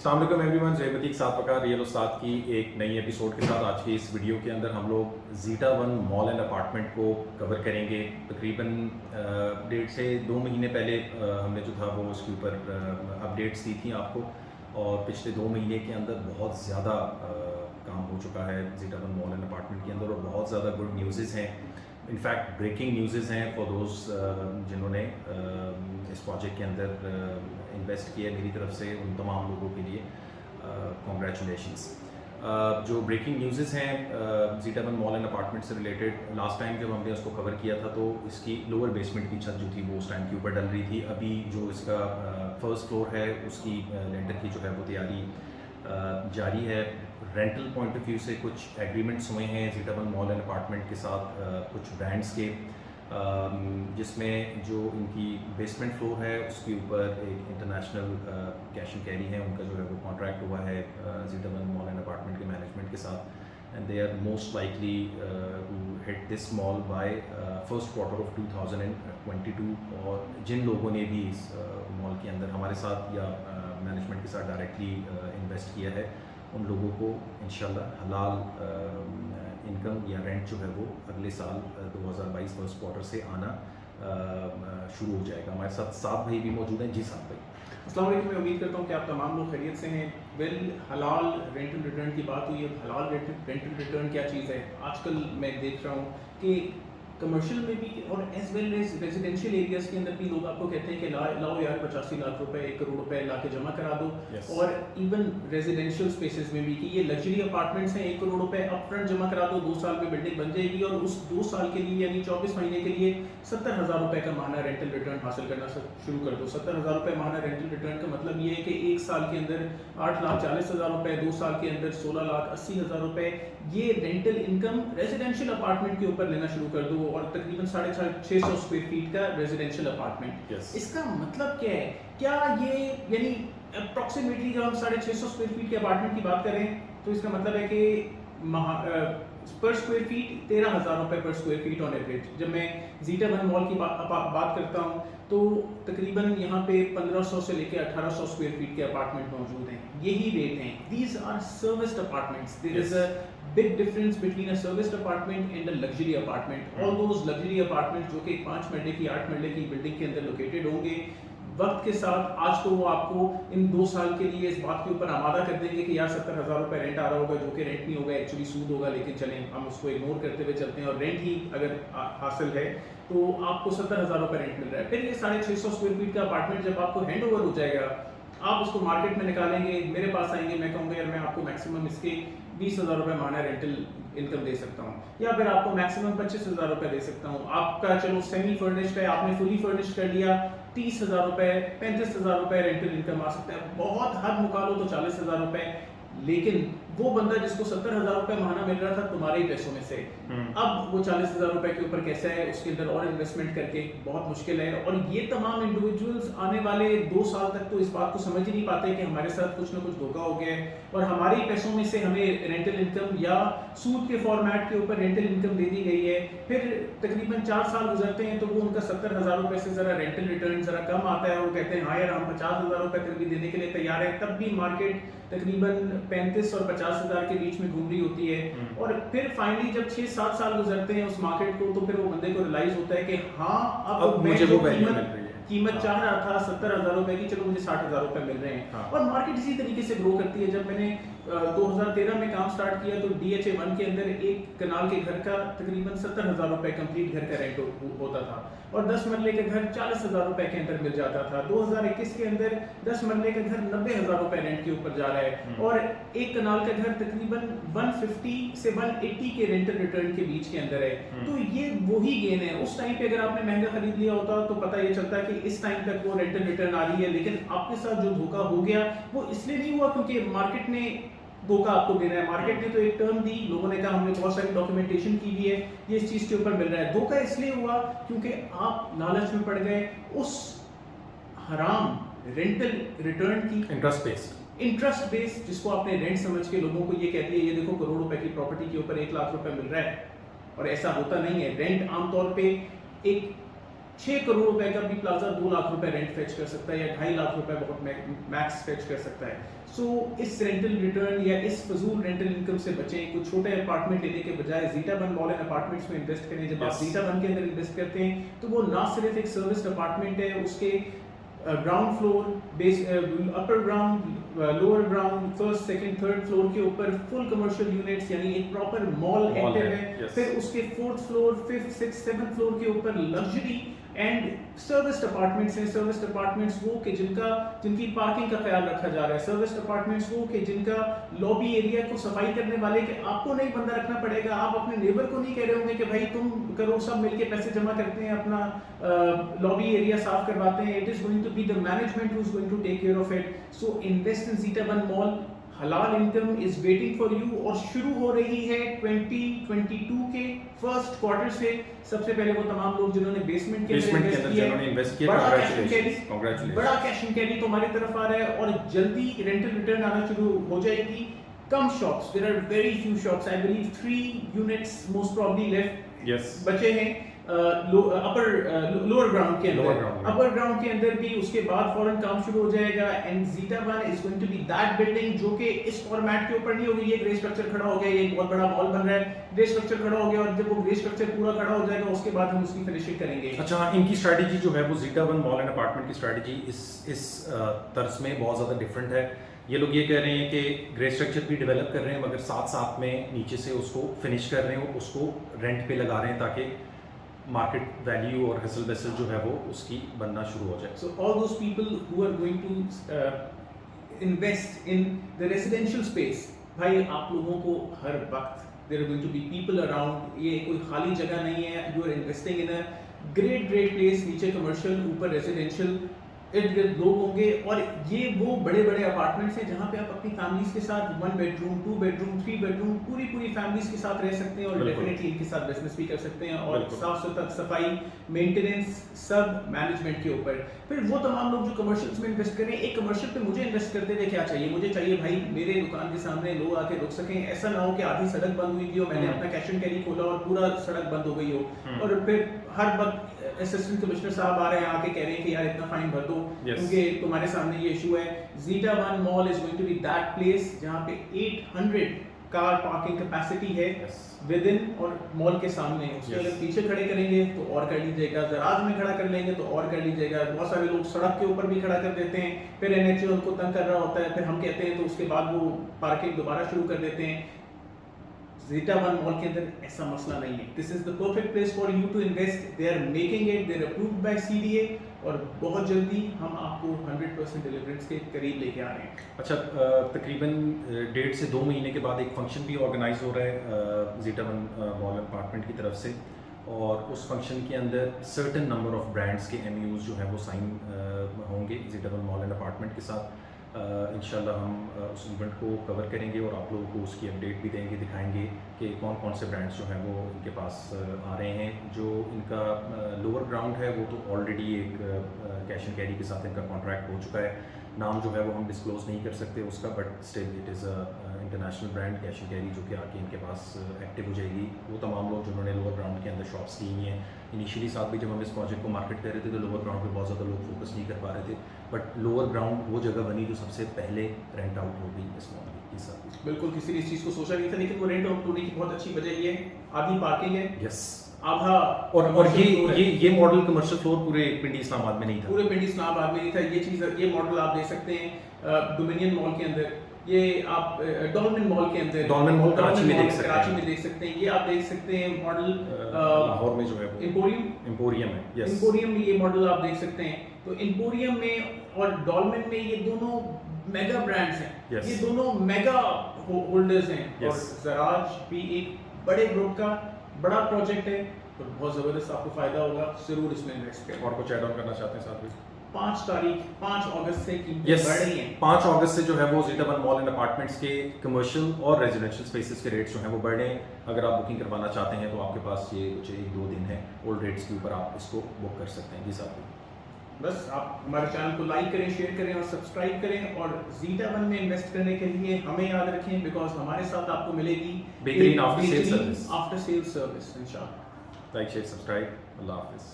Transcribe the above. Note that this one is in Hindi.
अस्सलाम वालेकुम एवरीवन, जयमतीक साथ वक़ा रियल उस्ताद की एक नई एपिसोड के साथ आज की इस वीडियो के अंदर हम लोग zeta one mall and apartment को कवर करेंगे। तकरीबन 1.5 से 2 महीने पहले हमने जो था वो उसके ऊपर अपडेट्स दी थी आपको, और पिछले 2 महीने के अंदर बहुत ज़्यादा काम हो चुका है zeta one mall and apartment के अंदर, और बहुत ज़्यादा गुड न्यूज़ हैं। इनफैक्ट ब्रेकिंग न्यूज़ हैं फॉर दोज जिन्होंने इस प्रोजेक्ट के अंदर इन्वेस्ट किया। मेरी तरफ से उन तमाम लोगों के लिए कॉन्ग्रेचुलेशंस। जो ब्रेकिंग न्यूज़ हैं zeta one mall and apartment से रिलेटेड, लास्ट टाइम जब हमने उसको कवर किया था तो इसकी लोअर बेसमेंट की छत जो थी वो उस टाइम के ऊपर डल रही थी। अभी जो इसका फर्स्ट फ्लोर है उसकी लेंटर की जो है वो तैयारी जारी है। रेंटल पॉइंट ऑफ व्यू से कुछ एग्रीमेंट्स हुए हैं zeta one mall and apartment के साथ कुछ ब्रांड्स के, जिसमें जो इनकी बेसमेंट फ्लोर है उसके ऊपर एक इंटरनेशनल कैश एंड कैरी है, उनका जो है वो कॉन्ट्रैक्ट हुआ है zeta one mall and apartment के मैनेजमेंट के साथ, and they are most likely to hit this mall by first quarter of 2022। और जिन लोगों ने भी इस मॉल के अंदर हमारे साथ या मैनेजमेंट के साथ डायरेक्टली इन्वेस्ट किया है, उन लोगों को इंशाल्लाह हलाल इनकम या रेंट जो है वो अगले साल 2022 फर्स्ट क्वार्टर से आना शुरू हो जाएगा। हमारे साथ सात भाई भी मौजूद हैं। जी सात भाई, अस्सलाम वालेकुम। मैं उम्मीद करता हूँ कि आप तमाम लोग खैरियत से हैं। हलाल रेंटल रिटर्न की बात हुई है। हलाल रेंटल रिटर्न क्या चीज़ है? आजकल मैं देख रहा हूँ कि कमर्शियल में भी और as well as residential areas के अंदर भी लोग आपको कहते हैं कि लाओ यार 85 लाख रुपए 1 करोड़ रुपए ला के जमा करा दो। Yes. और इवन रेजिडेंशियल स्पेसेस में भी कि ये लग्जरी अपार्टमेंट्स हैं, 1 करोड़ रुपए अप फ्रंट जमा करा दो, 2 साल में बिल्डिंग बन जाएगी और उस 2 साल के लिए यानी 24 महीने के लिए 70,000 रुपए का माहाना रेंटल रिटर्न हासिल करना शुरू कर दो। 70,000 रुपए माहाना रेंटल रिटर्न का मतलब ये है कि 1 साल के अंदर 8,40,000 रुपए, 2 साल के अंदर 16,80,000 रुपए ये रेंटल इनकम रेजिडेंशियल अपार्टमेंट के ऊपर लेना शुरू कर दो, और तकरीबन 650 स्क्वायर फीट का रेजिडेंशियल अपार्टमेंट। Yes. इसका मतलब क्या है? क्या ये यानी अप्रॉक्सीमेटली जब हम 650 स्क्वायर फीट के अपार्टमेंट की बात करें तो इसका मतलब है कि पर स्क्वायर फीट 13,000 रुपए पर स्क्वायर फीट ऑन एवरेज। जब मैं ज़ीटा वन मॉल की बात करता हूँ तो तकरीबन यहाँ पे 1500 से लेकर 1800 स्क्वायर फीट के अपार्टमेंट मौजूद हैं। यही रेट हैं। These are serviced apartments. There is a big difference between a serviced apartment and a luxury apartment. All those luxury apartments जो कि 5 मरले की 8 मरले की बिल्डिंग के अंदर लोकेटेड होंगे, वक्त के साथ आज तो वो आपको इन 2 साल के लिए इस बात के ऊपर आमादा कर देंगे कि यार 70,000 रुपए रेंट आ रहा होगा, जो कि रेंट नहीं होगा, एक्चुअली सूद होगा, लेकिन चलें हम उसको इग्नोर करते हुए चलते हैं और रेंट ही अगर हासिल है तो आपको 70,000 रुपए रेंट मिल रहा है। फिर ये 650 स्क्वायर फीट का अपार्टमेंट जब आपको हैंड ओवर हो जाएगा, आप उसको मार्केट में निकालेंगे, मेरे पास आएंगे, मैं कहूँगा यार मैं आपको मैक्सिमम इसके 20,000 रुपए माहाना रेंटल इनकम दे सकता हूँ, या फिर आपको मैक्सिमम 25,000 रुपए दे सकता हूँ। आपका चलो सेमी फर्निश्ड है, आपने फुली फर्निश्ड कर लिया, 30,000 रुपए 35,000 रुपए रेंटल इनकम आ सकता है। बहुत हद मुकालो तो 40,000 रुपए। लेकिन वो बंदा जिसको 70,000 रुपए माहाना मिल रहा था तुम्हारे ही पैसों में से, अब वो 40,000 रुपए के ऊपर कैसा है, उसके अंदर और इन्वेस्टमेंट करके बहुत मुश्किल है। और ये तमाम इंडिविजुअल्स आने वाले 2 साल तक तो इस बात को समझ ही नहीं पाते कि हमारे साथ कुछ ना कुछ धोखा हो गया है और हमारे ही पैसों में से हमें रेंटल इनकम या सूद के फॉर्मेट के ऊपर रेंटल इनकम दे दी गई है। फिर तकरीबन 4 साल गुजरते हैं तो वो उनका 70,000 रुपए से जरा रेंटल रिटर्न जरा कम आता है, वो कहते हैं हाँ यार हम 50,000 रुपए कर भी देने के लिए तैयार है, तब भी मार्केट तकरीबन 35 और 50,000 के बीच में घूम रही होती है। और फिर फाइनली जब 6-7 साल गुजरते हैं उस मार्केट को, तो फिर वो बंदे को रियलाइज होता है कि हाँ अब मुझे वो वैल्यू मिल रही है, कीमत चाह रहा था 70,000 रुपए की, चलो मुझे 60,000 रुपए मिल रहे हैं। हाँ। और मार्केट इसी तरीके से ग्रो करती है। जब मैंने 2013 में काम स्टार्ट किया तो DHA 1 के अंदर एक कनाल के घर का तकरीबन 70,000 रुपए कंप्लीट घर का रेंट होता था, और 10 मरले का घर 40,000 रुपए के अंदर मिल जाता था। 2021 के अंदर 10 मरले का घर 90,000 रुपए रेंट के ऊपर जा रहा है, और एक कनाल का घर तकरीबन 150 से 180 के रेंटल रिटर्न के बीच के अंदर है। तो ये वही गेन है। उस टाइम पे अगर आपने महंगा खरीद लिया होता तो पता ये चलता कि इस टाइम तक वो रेंटल रिटर्न आ रही है, लेकिन आपके साथ जो धोखा हो गया वो इसलिए नहीं हुआ क्योंकि मार्केट ने धोखा आपको दे रहा है। मार्केट ने तो एक टर्म दी, लोगों ने कहा हमने बहुत सारी डॉक्यूमेंटेशन की भी है, ये इस चीज के ऊपर मिल रहा है। धोखा इसलिए हुआ क्योंकि आप लालच में पड़ गए उस हराम रेंटल रिटर्न की, इंटरेस्ट बेस्ड जिसको आपने रेंट समझ के लोगों को ये कहती है ये देखो करोड़ रुपए की प्रॉपर्टी के ऊपर 1 लाख रुपए मिल रहा है, और ऐसा होता नहीं है। रेंट आमतौर पे एक 6 करोड़ रुपए का भी प्लाजा 2 लाख रुपए रेंट फेच कर सकता है या 2.5 लाख रुपए बहुत मैक्स फेच कर सकता है। सो इस रेंटल रिटर्न या इस फजूल रेंटल इनकम से बचें, कुछ छोटे अपार्टमेंट लेने के बजाय zeta one mall and apartments में इन्वेस्ट करें। जब आप ज़ीटा वन के अंदर इन्वेस्ट करते हैं तो वो ना सिर्फ एक सर्विस अपार्टमेंट है, उसके ground floor, base, upper ground, lower ground, first second third floor के ऊपर फुल कमर्शियल यूनिट्स यानी एक प्रॉपर मॉल एक्टिव है। फिर उसके fourth floor, fifth, six, seventh floor के ऊपर लग्जरी एंड सर्विस्ड अपार्टमेंट्स हैं। सर्विस्ड अपार्टमेंट्स वो कि जिनकी पार्किंग का ख्याल रखा जा रहा है। सर्विस्ड अपार्टमेंट्स वो कि जिनका लॉबी एरिया को सफाई करने वाले कि आपको नहीं बंदा रखना पड़ेगा, आप अपने नेबर को नहीं कह रहे होंगे कि भाई तुम करो, सब मिलके पैसे जमा करते हैं, अपना लॉबी एरिया साफ करवाते हैं। It is going to be the management who is going to take care of it. So invest in Zeta one mall, हलाल income is waiting for you और शुरू हो रही है 2022 के फर्स्ट क्वार्टर से। सबसे पहले वो तमाम लोग जिन्होंने बेसमेंट के अंदर इन्वेस्ट किया, बड़ा कैश एंड कैरी तुम्हारी तरफ आ रहा है और जल्दी रेंटल रिटर्न आना शुरू हो जाएगी। कम shops, there are very few shops, I believe 3 units most probably left बचे हैं लोअर ग्राउंड के अंदर। अपर ग्राउंड के अंदर भी उसके बाद फौरन काम शुरू हो जाएगा and zeta one is going to be that building जो कि इस फॉर्मेट के ऊपर नहीं होगी। ये ग्रे स्ट्रक्चर खड़ा हो गया, ये बहुत बड़ा मॉल बन रहा है, ग्रे स्ट्रक्चर खड़ा हो गया और जब वो ग्रे स्ट्रक्चर पूरा खड़ा हो जाएगा उसके बाद हम उसकी फिनिशिंग करेंगे। अच्छा, इनकी स्ट्रेटजी जो है वो zeta one mall and apartment की स्ट्रेटजी इस तर्ज में बहुत ज़्यादा डिफरेंट है। ये लोग ये कह रहे हैं कि ग्रे स्ट्रक्चर भी डेवलप कर रहे हैं मगर साथ साथ में नीचे से उसको फिनिश कर रहे हैं, उसको रेंट पे लगा रहे हैं ताकि मार्केट वैल्यू और हसल बेसल जो है वो उसकी बनना शुरू हो जाए। So all those people who are going to invest in the residential space, भाई आप लोगों को हर वक्त there are going to be people around, ये कोई खाली जगह नहीं है। You are investing in a great place, नीचे कमर्शियल ऊपर रेजिडेंशियल, इर्द गिर्द लोग होंगे और ये वो बड़े बड़े अपार्टमेंट्स हैं जहाँ पे आप अपनी फैमिलीज के साथ 1 बेडरूम 2 बेडरूम 3 बेडरूम पूरी फैमिलीज के साथ रह सकते हैं और डेफिनेटली इनके साथ बिजनेस भी कर सकते हैं और साफ सुथरा सफाई मेंटेनेंस सब मैनेजमेंट के ऊपर। फिर वो तमाम लोग जो कमर्शियल्स में इन्वेस्ट करें, एक कमर्शियल पे मुझे इन्वेस्ट करते हुए क्या चाहिए? मुझे चाहिए भाई मेरे दुकान के सामने लोग आके रुक सकें, ऐसा ना हो कि आधी सड़क बंद हुई थी और मैंने अपना कैश एंड कैरी खोला और पूरा सड़क बंद हो गई हो और फिर हर वक्त असिस्टेंट कमिश्नर साहब आ रहे हैं आके कह रहे हैं कि यार इतना फाइन भर दो क्योंकि तुम्हारे सामने ये इशू है। Zeta one mall is going to be that place जहाँ पे 800 कार पार्किंग कैपेसिटी है विद इन और मॉल के सामने। उसके अगर पीछे खड़े करेंगे तो और कर लीजिएगा, गराज में खड़ा कर लेंगे तो और कर लीजिएगा। बहुत सारे लोग सड़क के ऊपर भी खड़ा कर देते हैं, फिर एनएचए उनको तंग कर रहा होता है, फिर हम कहते हैं तो उसके बाद वो पार्किंग दोबारा शुरू कर देते हैं। ज़ीटा वन मॉल के अंदर ऐसा मसला नहीं है। This is the perfect place for you to invest. They are making it, they are approved by CDA और बहुत जल्दी हम आपको 100% डिलीवरेंस के करीब लेके आ रहे हैं। अच्छा, तकरीबन 1.5 से 2 महीने के बाद एक फंक्शन भी ऑर्गेनाइज हो रहा है ज़ीटा वन मॉल अपार्टमेंट की तरफ से और उस फंक्शन के अंदर सर्टेन नंबर ऑफ ब्रांड्स के MUs जो है वो साइन होंगे zeta one mall and apartment के साथ। इंशाल्लाह हम उस इवेंट को कवर करेंगे और आप लोगों को उसकी अपडेट भी देंगे, दिखाएंगे कि कौन कौन से ब्रांड्स जो हैं वो इनके पास आ रहे हैं। जो इनका लोअर ग्राउंड है वो तो ऑलरेडी एक कैश एंड कैरी के साथ इनका कॉन्ट्रैक्ट हो चुका है। नाम जो है वो हम डिस्क्लोज नहीं कर सकते उसका, but still it is a international brand cash and carry जो कि आके इनके पास एक्टिव हो जाएगी। वो तमाम लोग जिन्होंने लोअर ग्राउंड के अंदर शॉप्स ली हुई हैं, इनिशियली साथ भी जब हम इस प्रोजेक्ट को मार्केट कर रहे थे तो लोअर ग्राउंड पे बहुत ज़्यादा लोग फोकस नहीं कर पा रहे थे, बट लोअर ग्राउंड वो जगह बनी जो सबसे पहले रेंट आउट हो गई इस मॉडल के साथ। बिल्कुल, किसी ने इस चीज़ को सोचा नहीं था, लेकिन वो रेंट आउट होने की बहुत अच्छी वजह ये है, आधी पार्किंग है, यस, आधा और ये मॉडल कमर्शियल फ्लोर पूरे पिंडी इस्लामाबाद में नहीं था, पूरे पिंडी इस्लामाबाद में नहीं था। ये मॉडल आप देख सकते हैं डोमिनियन मॉल के अंदर, ये आप डॉल्मेन मॉल के अंदर, डॉल्मेन मॉल कराची में देख सकते हैं, ये आप देख सकते हैं मॉडल लाहौर में जो है एम्पोरियम है, यस, एम्पोरियम में ये मॉडल आप देख सकते हैं। तो एम्पोरियम में और डॉल्मेन में ये दोनों मेगा ब्रांड्स हैं, ये दोनों मेगा होल्डर्स हैं और ज़राज भी एक बड़े ग्रुप का बड़ा प्रोजेक्ट है तो बहुत ज़बरदस्त आपको फ़ायदा होगा, ज़रूर इसमें इन्वेस्ट करें। और कुछ ऐड ऑन करना चाहते हैं साथ में? 5 अगस्त से कीमतें बढ़ रही हैं। 5 अगस्त से जो है वो zeta one mall and apartments के कमर्शियल और रेजिडेंशियल स्पेसेस के रेट्स जो हैं वो बढ़ रहे हैं। अगर आप बुकिंग करवाना चाहते हैं तो आपके पास ये कुछ 1-2 दिन है, ओल्ड रेट्स के ऊपर आप इसको बुक कर सकते हैं। जी साहब, बस आप हमारे चैनल को लाइक करें, शेयर करें और सब्सक्राइब करें और ज़ीटा वन में इन्वेस्ट करने के लिए हमें याद रखें, बिकॉज हमारे साथ आपको मिलेगी बेहतरीन आफ्टर सेल सर्विस इंशाल्लाह। Like share subscribe. अल्लाह हाफिज़।